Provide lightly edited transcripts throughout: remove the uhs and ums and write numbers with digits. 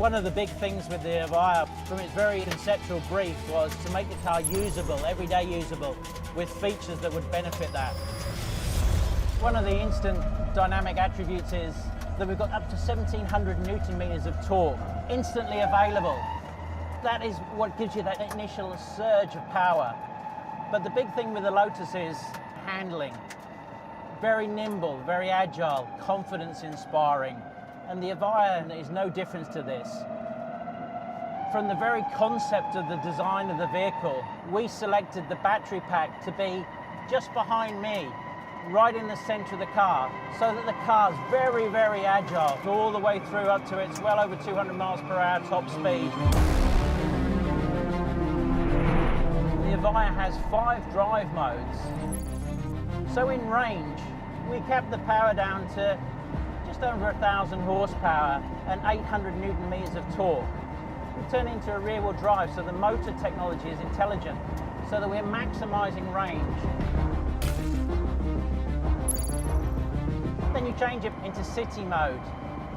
One of the big things with the Evija, from its very conceptual brief, was to make the car usable, everyday usable, with features that would benefit that. One of the instant dynamic attributes is that we've got up to 1,700 Newton meters of torque, instantly available. That is what gives you that initial surge of power. But the big thing with the Lotus is handling. Very nimble, very agile, confidence inspiring. And the Evija is no different to this. From the very concept of the design of the vehicle, we selected the battery pack to be just behind me, right in the center of the car, so that the car's very, very agile, all the way through up to its well over 200 miles per hour top speed. The Evija has 5 drive modes. So in range, we kept the power down to just over 1,000 horsepower and 800 Newton meters of torque. We turn into a rear-wheel drive, so the motor technology is intelligent, so that we're maximizing range. Then you change it into city mode.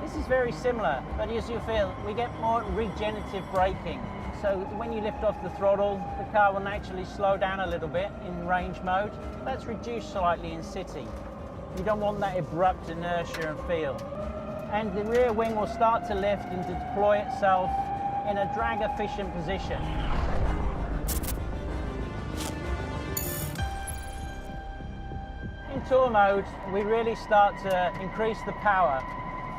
This is very similar, but as you feel, we get more regenerative braking. So when you lift off the throttle, the car will naturally slow down a little bit in range mode. That's reduced slightly in city. You don't want that abrupt inertia and feel. And the rear wing will start to lift and to deploy itself in a drag-efficient position. In tour mode, we really start to increase the power.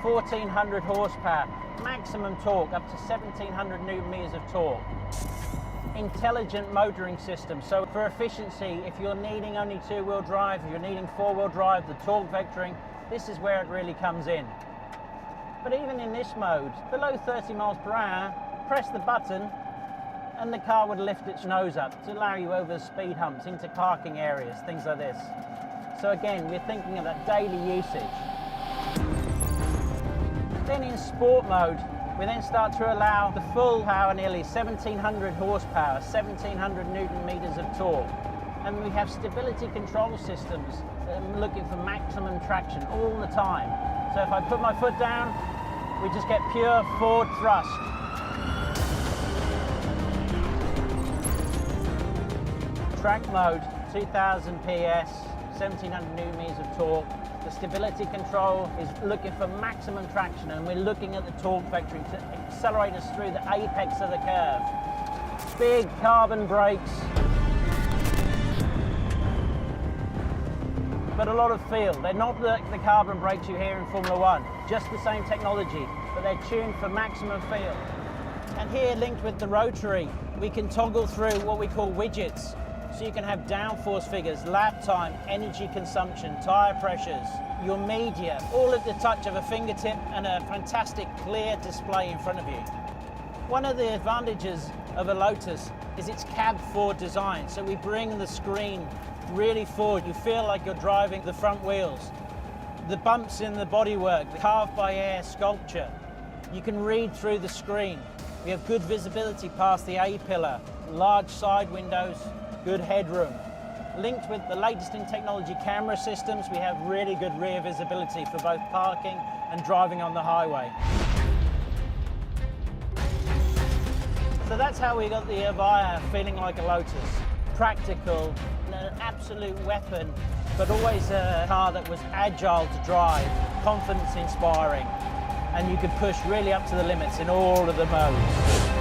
1,400 horsepower, maximum torque up to 1,700 Newton meters of torque. Intelligent motoring system, so for efficiency, if you're needing only 2-wheel drive, if you're needing 4-wheel drive, the torque vectoring, this is where it really comes in. But even in this mode, below 30 miles per hour, press the button and the car would lift its nose up to allow you over speed humps, into parking areas, things like this. So again, we're thinking of that daily usage. Then in sport mode, we then start to allow the full power, nearly 1,700 horsepower, 1,700 Newton meters of torque. And we have stability control systems that are looking for maximum traction all the time. So if I put my foot down, we just get pure forward thrust. Track mode, 2,000 PS, 1,700 Newton meters of torque. The stability control is looking for maximum traction, and we're looking at the torque vectoring to accelerate us through the apex of the curve. Big carbon brakes, but a lot of feel. They're not the carbon brakes you hear in Formula One, just the same technology, but they're tuned for maximum feel. And here, linked with the rotary, we can toggle through what we call widgets. So you can have downforce figures, lap time, energy consumption, tyre pressures, your media, all at the touch of a fingertip and a fantastic clear display in front of you. One of the advantages of a Lotus is its cab forward design. So we bring the screen really forward. You feel like you're driving the front wheels. The bumps in the bodywork, the carved by air sculpture, you can read through the screen. We have good visibility past the A-pillar, large side windows, good headroom. Linked with the latest in technology camera systems, we have really good rear visibility for both parking and driving on the highway. So that's how we got the Evija feeling like a Lotus. Practical, an absolute weapon, but always a car that was agile to drive, confidence inspiring, and you could push really up to the limits in all of the modes.